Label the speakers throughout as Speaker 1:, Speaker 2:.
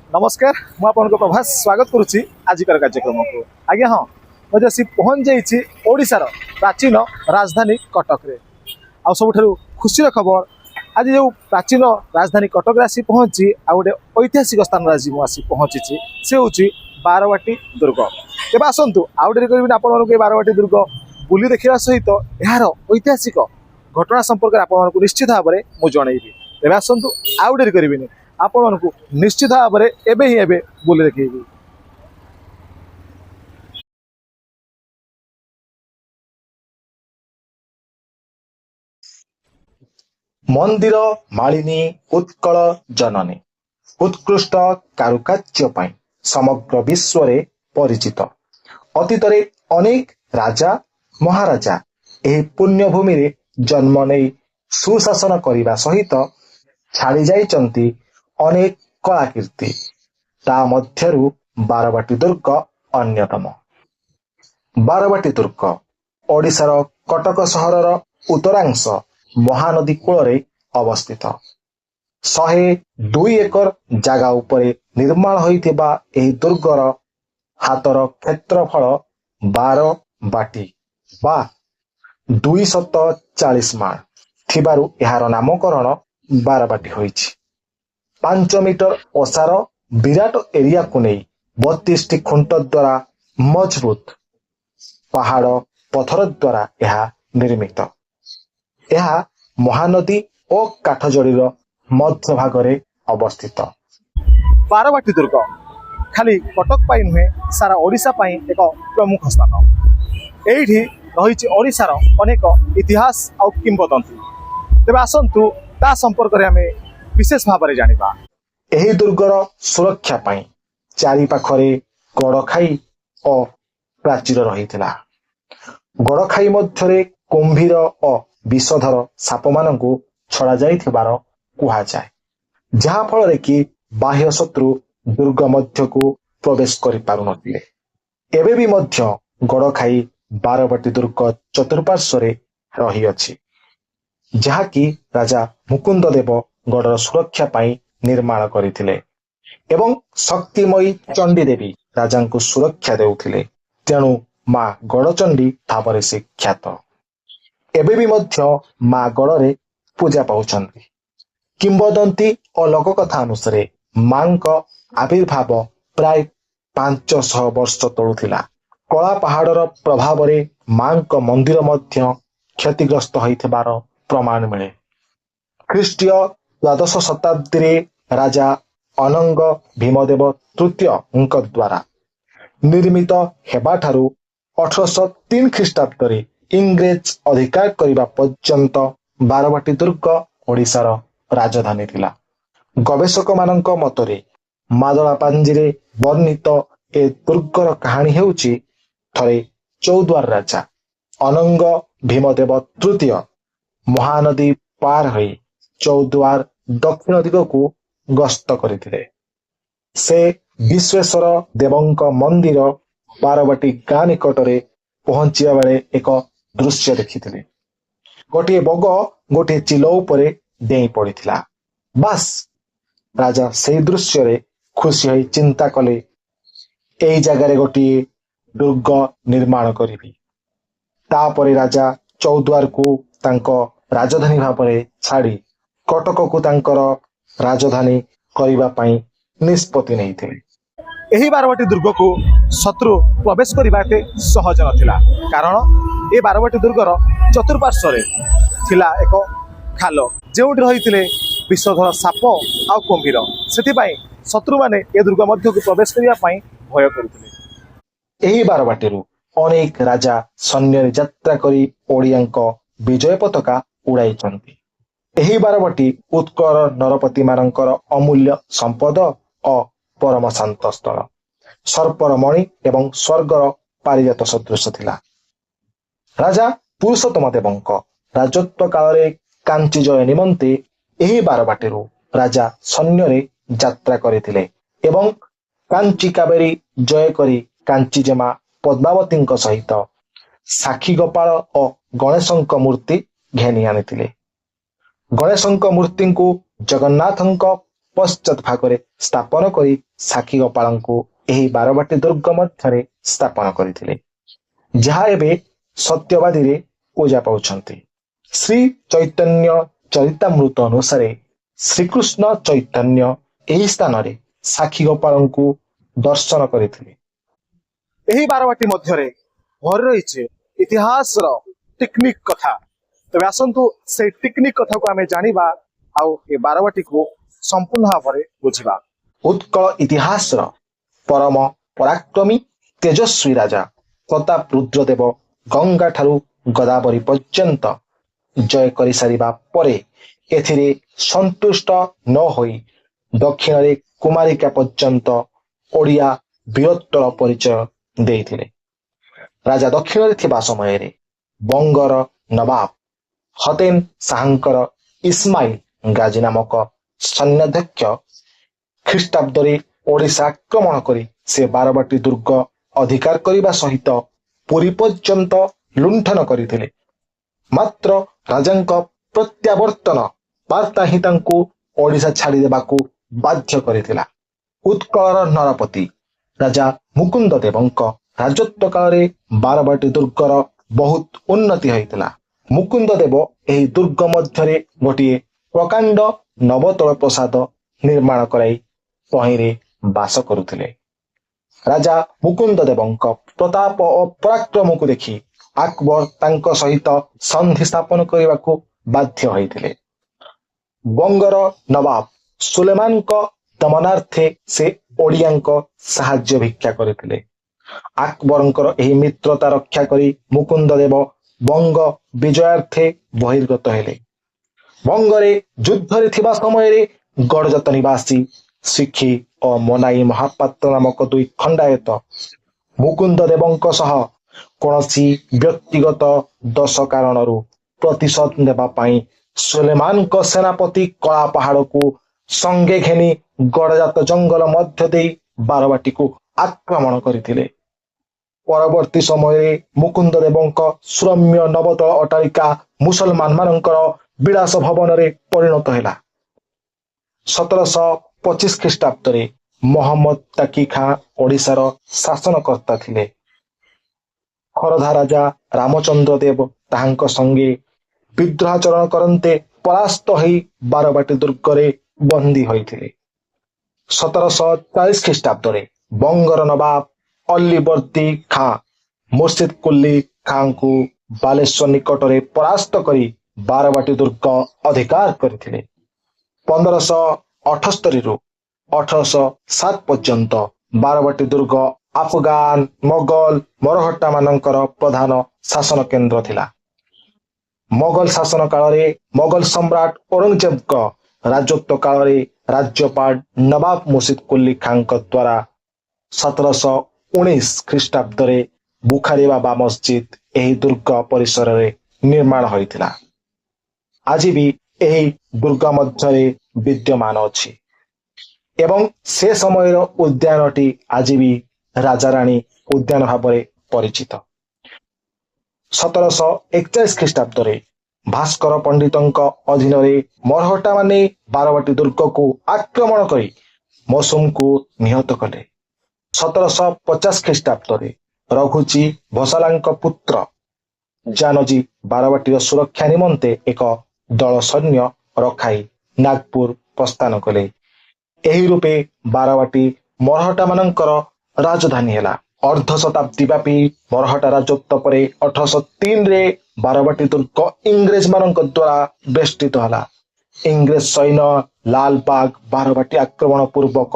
Speaker 1: नमस्कार मु आपनको प्रभास स्वागत करुच्ची आजिकर कार्यक्रम को आज्ञा हाँ मुझे आसी पहुँच जाइए ओडिशार प्राचीन राजधानी कटक रे आ सबुठारु खुशी खबर आज जो प्राचीन राजधानी कटक आसी पहुँची आ गोटे ऐतिहासिक स्थान आज मुझे पहुँची से हूँ बारवाटी दुर्ग तेज आसतु आउ डेरी करें आप बारवाटी दुर्ग बुली देखा सहित यार ऐतिहासिक घटना संपर्क आपको निश्चित भाव में मुझे जनइबी तेज आसतु आउ डेरी करें आपण को निश्चित भाव में एबे ही एबे बुली देखी
Speaker 2: मंदिर मालिनी उत्कल जननी उत्कृष्ट कारुकार्य पाई समग्र विश्व रे परिचित अतीत रे अनेक राजा महाराजा एही पुण्यभूमि रे जन्म नहीं सुशासन करने सहित छाड़ी जाइचंती अनेक कलाकीर्ति ता मध्यरु बारवाटी दुर्ग अन्यतम। बारवाटी दुर्ग ओडिशार कटक सहरर उत्तरांश महानदी कूल अवस्थित 102 एकर जागा उपरे निर्माण होइथिबा एही दुर्गर हातर क्षेत्रफल 12 बाटी बा 240 माण थिबारु एहार नामकरण बारवाटी होइछि। 5 मीटर ओसार विराट एरिया को नहीं 32 टी खुंट द्वारा मजबूत पहाड़ पथर द्वारा यह निर्मित। यह महानदी और काठजोड़ीर मध्य भाग में अवस्थित।
Speaker 1: बारवाटी दुर्ग खाली कटक पाई नुहे सारा ओडिशा पाई एक प्रमुख स्थान। एठी रही ओडिशार अनेक इतिहास और किंवदंती तेज आसतु ता संपर्क में आम विशेष भाव में जानिबा।
Speaker 2: एही दुर्गर सुरक्षा पाई चारि पाखरे गड़खाई और प्राचीर रहिथिला। गड़खाई मध्यरे कुंभीर और विषधर साप मानकु छड़ा जाइथिबार कुहा जाए, जहा फल कि बाह्य शत्रु दुर्ग मध्य को प्रवेश करि पारुनथिले। एबे भी मध्य गड़खाई बारवाटी दुर्ग चतुर्पार्श्व रे रही अछि, जहा कि राजा मुकुंद देव गड़र सुरक्षा पाई निर्माण करथिले एवं शक्तिमयी चंडी देवी राजा को सुरक्षा देउथिले। तेणु मां गड़चंडी भाव से ख्यात। एबे भी मध्य मां गड़े पूजा पाउछंती। किंवदंती और लोककथा अनुसार मां का आविर्भाव प्राय 500 वर्ष तलुथिला। कला पहाड़र प्रभाव रे मां का मंदिर मध्य क्षतिग्रस्त होइथिबार प्रमाण मिले। ख्रीष्टीय द्वादश शताब्दी रे राजा अनंग भीमदेव तृतीय द्वारा निर्मित हेबाठारु 1803 ख्रीष्टाब्द रे इंग्रेज अधिकार करिबा पर्यंत बारवाटी दुर्ग ओडिशार राजधानी थिला। गवेषक मानक मतरे मादला पांजिरे वर्णित ए दुर्गर कहानी हेउची थरे चौद्वार राजा अनंग भीमदेव तृतीय महानदी पार होई चौद्वार दक्षिण दिग को गस्त करथिले। से विश्वेश्वर देवंक मंदिर बारवाटी गाँ निकटरे पहुंचिया बेले एक दृश्य देखिथिले। गोटे बग गोटे चिलो उपरे डेई पड़िथिला। बास राजा से दृश्य रे खुशी होई चिंता कले एई जगार गोटे दुर्ग निर्माण करिबी। तापरे राजा चौद्वार को तांको राजधानी भाव में छाड़ी कटक को तांकर राजधानी करिबा पाई निष्पत्ति नैथिले।
Speaker 1: एही बारवाटी दुर्ग को शत्रु प्रवेश करने सहज नथिला, कारण ए बारवाटी दुर्गर चतुर्पार्श्व रे थिला एक खाल जोठी रही विषधर साप आ कुंभीर। सेथिपाई शत्रु माने ए दुर्ग मध्य को प्रवेश करिया पाई भय करुथिले।
Speaker 2: एही बारवाटीरु अनेक राजा सैन्य यात्रा करी ओडियांक विजय पताका उड़ाइचंती। एही बारवाटी उत्कल नरपति मानकर अमूल्य संपद और परम शांत स्थल सर्पर मणि एवं स्वर्गर पारिजात सदृश थिला। राजा पुरुषोत्तम देवंक राजत्व काल रे कांची जय निमंते एही बारवाटीरु राजा सैन्य रे यात्रा करिथिले एवं कांची कावेरी जय करी कांची जेमा पद्मावती सहित साक्षी गोपाल और गणेशंक मूर्ति घेनी आनिथिले। गणेशंक मूर्ति को जगन्नाथंक ପଶ୍ଚାତ ଭାଗରେ ସ୍ଥାପନ କରି ସାକ୍ଷୀ ଗୋପାଳଙ୍କୁ ଏହି ବାରବାଟୀ ଦୁର୍ଗ ମଧ୍ୟରେ ସ୍ଥାପନ କରିଥିଲେ, ଯାହା ଏବେ ସତ୍ୟବାଦୀରେ ପୂଜା ପାଉଛନ୍ତି। ଶ୍ରୀ ଚୈତନ୍ୟ ଚରିତାମୃତ ଅନୁସାରେ ଶ୍ରୀକୃଷ୍ଣ ଚୈତନ୍ୟ ଏହି ସ୍ଥାନରେ ସାକ୍ଷୀ ଗୋପାଳଙ୍କୁ ଦର୍ଶନ କରିଥିଲେ।
Speaker 1: ଏହି ବାରବାଟୀ ମଧ୍ୟରେ ଭରି ରହିଛି ଇତିହାସର ଟିକନିକ କଥା। ତେବେ ଆସନ୍ତୁ ସେଇ ଟିକନିକ କଥାକୁ ଆମେ ଜାଣିବା ଆଉ ଏ ବାରବାଟୀକୁ ସମ୍ପୂର୍ଣ୍ଣ ଭାବରେ ବୁଝିବା।
Speaker 2: ଉତ୍କଳ ଇତିହାସର ପରମ ପରାକ୍ରମୀ ତେଜସ୍ୱୀ ରାଜା ପ୍ରତାପ ରୁଦ୍ରଦେବ ଗଙ୍ଗା ଠାରୁ ଗୋଦାବରୀ ପର୍ଯ୍ୟନ୍ତ ଜୟ କରିସାରିବା ପରେ ଏଥିରେ ସନ୍ତୁଷ୍ଟ ନ ହୋଇ ଦକ୍ଷିଣରେ କୁମାରିକା ପର୍ଯ୍ୟନ୍ତ ଓଡ଼ିଆ ବୀରତ୍ୱର ପରିଚୟ ଦେଇଥିଲେ। ରାଜା ଦକ୍ଷିଣରେ ଥିବା ସମୟରେ ବଙ୍ଗର ନବାବ ହତେନ ଶାହାଙ୍କର ଇସମାଇଲ ଗାଜୀ ନାମକ ସୈନ୍ୟାଧ୍ୟକ୍ଷ ଖ୍ରୀଷ୍ଟାବ୍ଦରେ ଓଡ଼ିଶା ଆକ୍ରମଣ କରି ସେ ବାରବାଟୀ ଦୁର୍ଗ ଅଧିକାର କରିବା ସହିତ ପୁରୀ ପର୍ଯ୍ୟନ୍ତ ଲୁଣ୍ଠନ କରିଥିଲେ। ମାତ୍ର ରାଜାଙ୍କ ପ୍ରତ୍ୟାବର୍ତ୍ତନ ବାର୍ତ୍ତା ହିଁ ତାଙ୍କୁ ଓଡ଼ିଶା ଛାଡ଼ିଦେବାକୁ ବାଧ୍ୟ କରିଥିଲା। ଉତ୍କଳର ନରପତି ରାଜା ମୁକୁନ୍ଦ ଦେବଙ୍କ ରାଜତ୍ୱ କାଳରେ ବାରବାଟୀ ଦୁର୍ଗର ବହୁତ ଉନ୍ନତି ହୋଇଥିଲା। ମୁକୁନ୍ଦ ଦେବ ଏହି ଦୁର୍ଗ ମଧ୍ୟରେ ଗୋଟିଏ ପ୍ରକାଣ୍ଡ ନବତଳ ପ୍ରସାଦ ନିର୍ମାଣ କରାଇ ତହିଁରେ ବାସ କରୁଥିଲେ। ରାଜା ମୁକୁନ୍ଦ ଦେବଙ୍କ ପ୍ରତାପ ଓ ପରାକ୍ରମକୁ ଦେଖି ଆକବର ତାଙ୍କ ସହିତ ସନ୍ଧି ସ୍ଥାପନ କରିବାକୁ ବାଧ୍ୟ ହୋଇଥିଲେ। ବଙ୍ଗର ନବାବ ସୁଲେମାନଙ୍କ ଦମନାର୍ଥେ ସେ ଓଡ଼ିଆଙ୍କ ସାହାଯ୍ୟ ଭିକ୍ଷା କରିଥିଲେ। ଆକବରଙ୍କର ଏହି ମିତ୍ରତା ରକ୍ଷା କରି ମୁକୁନ୍ଦ ଦେବ ବଙ୍ଗ ବିଜୟାର୍ଥେ ବହିର୍ଗତ ହେଲେ। ବଙ୍ଗରେ ଯୁଦ୍ଧରେ ଥିବା ସମୟରେ ଗଡ଼ଜାତ ନିବାସୀ ଶିଖି ଓ ମନାଇ ମହାପାତ୍ର ନାମକ ଦୁଇ ଖଣ୍ଡାୟତ ମୁକୁନ୍ଦ ଦେବଙ୍କ ସହ କୌଣସି ବ୍ୟକ୍ତିଗତ ଦୋଷ କାରଣରୁ ପ୍ରତିଶୋଧ ନେବା ପାଇଁ ସୁଲେମାନଙ୍କ ସେନାପତି କଳା ପାହାଡ଼କୁ ସଙ୍ଗେ ଘେନି ଗଡ଼ଜାତ ଜଙ୍ଗଲ ମଧ୍ୟ ଦେଇ ବାରବାଟୀକୁ ଆକ୍ରମଣ କରିଥିଲେ। ପରବର୍ତ୍ତୀ ସମୟରେ ମୁକୁନ୍ଦ ଦେବଙ୍କ ସୁରମ୍ୟ ନବତଳ ଅଟ୍ଟାଳିକା ମୁସଲମାନ ମାନଙ୍କର ବିଳାସ ଭବନରେ ପରିଣତ ହେଲା। 1725 ଖ୍ରୀଷ୍ଟାବ୍ଦରେ ମହମ୍ମଦ ତାକି ଖାଁ ଓଡ଼ିଶାର ଶାସନକର୍ତ୍ତା ଥିଲେ। ଖୋରଧା ରାଜା ରାମଚନ୍ଦ୍ର ଦେବ ତାହାଙ୍କ ସଙ୍ଗେ ବିଦ୍ରୋହାଚରଣ କରନ୍ତେ ପରାସ୍ତ ହୋଇ ବାରବାଟୀ ଦୁର୍ଗରେ ବନ୍ଦୀ ହୋଇଥିଲେ। 1740 ଖ୍ରୀଷ୍ଟାବ୍ଦରେ ବଙ୍ଗର ନବାବ ଅଲିବର୍ଦୀ ଖାଁ ମୁର୍ସିଦ କୁଲି ଖାଁଙ୍କୁ ବାଲେଶ୍ୱର ନିକଟରେ ପରାସ୍ତ କରି ବାରବାଟୀ ଦୁର୍ଗ ଅଧିକାର କରିଥିଲେ। 1578ରୁ 1807 ପର୍ଯ୍ୟନ୍ତ ବାରବାଟୀ ଦୁର୍ଗ ଆଫଗାନ ମୋଗଲ ମରହଟ୍ଟା ମାନଙ୍କର ପ୍ରଧାନ ଶାସନ କେନ୍ଦ୍ର ଥିଲା। ମୋଗଲ ଶାସନ କାଳରେ ମୋଗଲ ସମ୍ରାଟ ଔରଙ୍ଗଜେବଙ୍କ ରାଜତ୍ୱ କାଳରେ ରାଜ୍ୟପାଳ ନବାବ ମୁର୍ସିଦ କୁଲି ଖାଁଙ୍କ ଦ୍ୱାରା 1719 ଖ୍ରୀଷ୍ଟାବ୍ଦରେ ବୁଖାରୀ ବାବା ମସଜିଦ ଏହି ଦୁର୍ଗ ପରିସରରେ ନିର୍ମାଣ ହୋଇଥିଲା। ଆଜି ବି ଏହି ଦୁର୍ଗ ମଧ୍ୟରେ ବିଦ୍ୟମାନ ଅଛି ଏବଂ ସେ ସମୟର ଉଦ୍ୟାନଟି ଆଜି ବି ରାଜାରାଣୀ ଉଦ୍ୟାନ ଭାବରେ ପରିଚିତ। 1741 ଖ୍ରୀଷ୍ଟାବ୍ଦରେ ଭାସ୍କର ପଣ୍ଡିତଙ୍କ ଅଧୀନରେ ମରହଟ୍ଟା ମାନେ ବାରବାଟୀ ଦୁର୍ଗକୁ ଆକ୍ରମଣ କରି ମୌସୁମକୁ ନିହତ କଲେ। 1750 ଖ୍ରୀଷ୍ଟାବ୍ଦରେ ରଘୁଜୀ ଭୋସଲାଙ୍କ ପୁତ୍ର ଜାନଜୀ ବାରବାଟୀର ସୁରକ୍ଷା ନିମନ୍ତେ ଏକ ଦଳ ସୈନ୍ୟ ରଖାଇ ନାଗପୁର ପ୍ରସ୍ଥାନ କଲେ। ଏହି ରୂପେ ବାରବାଟୀ ମରହଟ୍ଟା ମାନଙ୍କର ରାଜଧାନୀ ହେଲା। ଅର୍ଦ୍ଧ ଶତାବ୍ଦୀ ବ୍ୟାପୀ ମରହଟ୍ଟା ରାଜତ୍ୱ ପରେ 1803ରେ ବାରବାଟୀ ଦୁର୍ଗ ଇଂରେଜ ମାନଙ୍କ ଦ୍ୱାରା ବେଷ୍ଟିତ ହେଲା। ଇଂରେଜ ସୈନ୍ୟ ଲାଲବାଗ ବାରବାଟୀ ଆକ୍ରମଣ ପୂର୍ବକ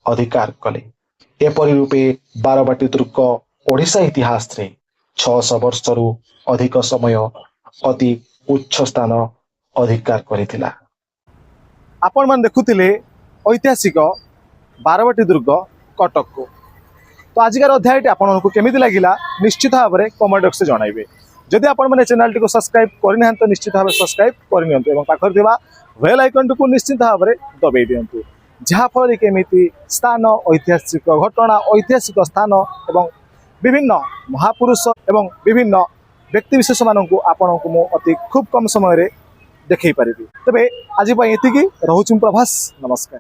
Speaker 2: ଅଧିକାର କଲେ। ଏପରି ରୂପେ ବାରବାଟୀ ଦୁର୍ଗ ଓଡ଼ିଶା ଇତିହାସରେ 600 ବର୍ଷରୁ ଅଧିକ ସମୟ ଅତି ଉଚ୍ଚ ସ୍ଥାନ ଅଧିକାର କରିଥିଲା।
Speaker 1: ଆପଣମାନେ ଦେଖୁଥିଲେ ଐତିହାସିକ ବାରବାଟୀ ଦୁର୍ଗ କଟକକୁ। ତ ଆଜିକାର ଅଧ୍ୟାୟଟି ଆପଣଙ୍କୁ କେମିତି ଲାଗିଲା ନିଶ୍ଚିତ ଭାବରେ କମେଣ୍ଟ ବକ୍ସରେ ଜଣାଇବେ। ଯଦି ଆପଣମାନେ ଚ୍ୟାନେଲଟିକୁ ସବସ୍କ୍ରାଇବ୍ କରିନାହାନ୍ତି ନିଶ୍ଚିତ ଭାବରେ ସବସ୍କ୍ରାଇବ୍ କରିନିଅନ୍ତୁ ଏବଂ ପାଖରେ ଥିବା ବେଲ୍ ଆଇକନ୍ଟିକୁ ନିଶ୍ଚିତ ଭାବରେ ଦବାଇ ଦିଅନ୍ତୁ, ଯାହାଫଳରେ କି ଏମିତି ସ୍ଥାନ ଐତିହାସିକ ଘଟଣା ଐତିହାସିକ ସ୍ଥାନ ଏବଂ ବିଭିନ୍ନ ମହାପୁରୁଷ ଏବଂ ବିଭିନ୍ନ ବ୍ୟକ୍ତିବିଶେଷ ମାନଙ୍କୁ ଆପଣଙ୍କୁ ମୁଁ ଅତି ଖୁବ୍ କମ୍ ସମୟରେ ଦେଖାଇ ପାରିବି। ତେବେ ଆଜି ପାଇଁ ଏତିକି, ରହୁଛି ମୁଁ ପ୍ରଭାସ, ନମସ୍କାର।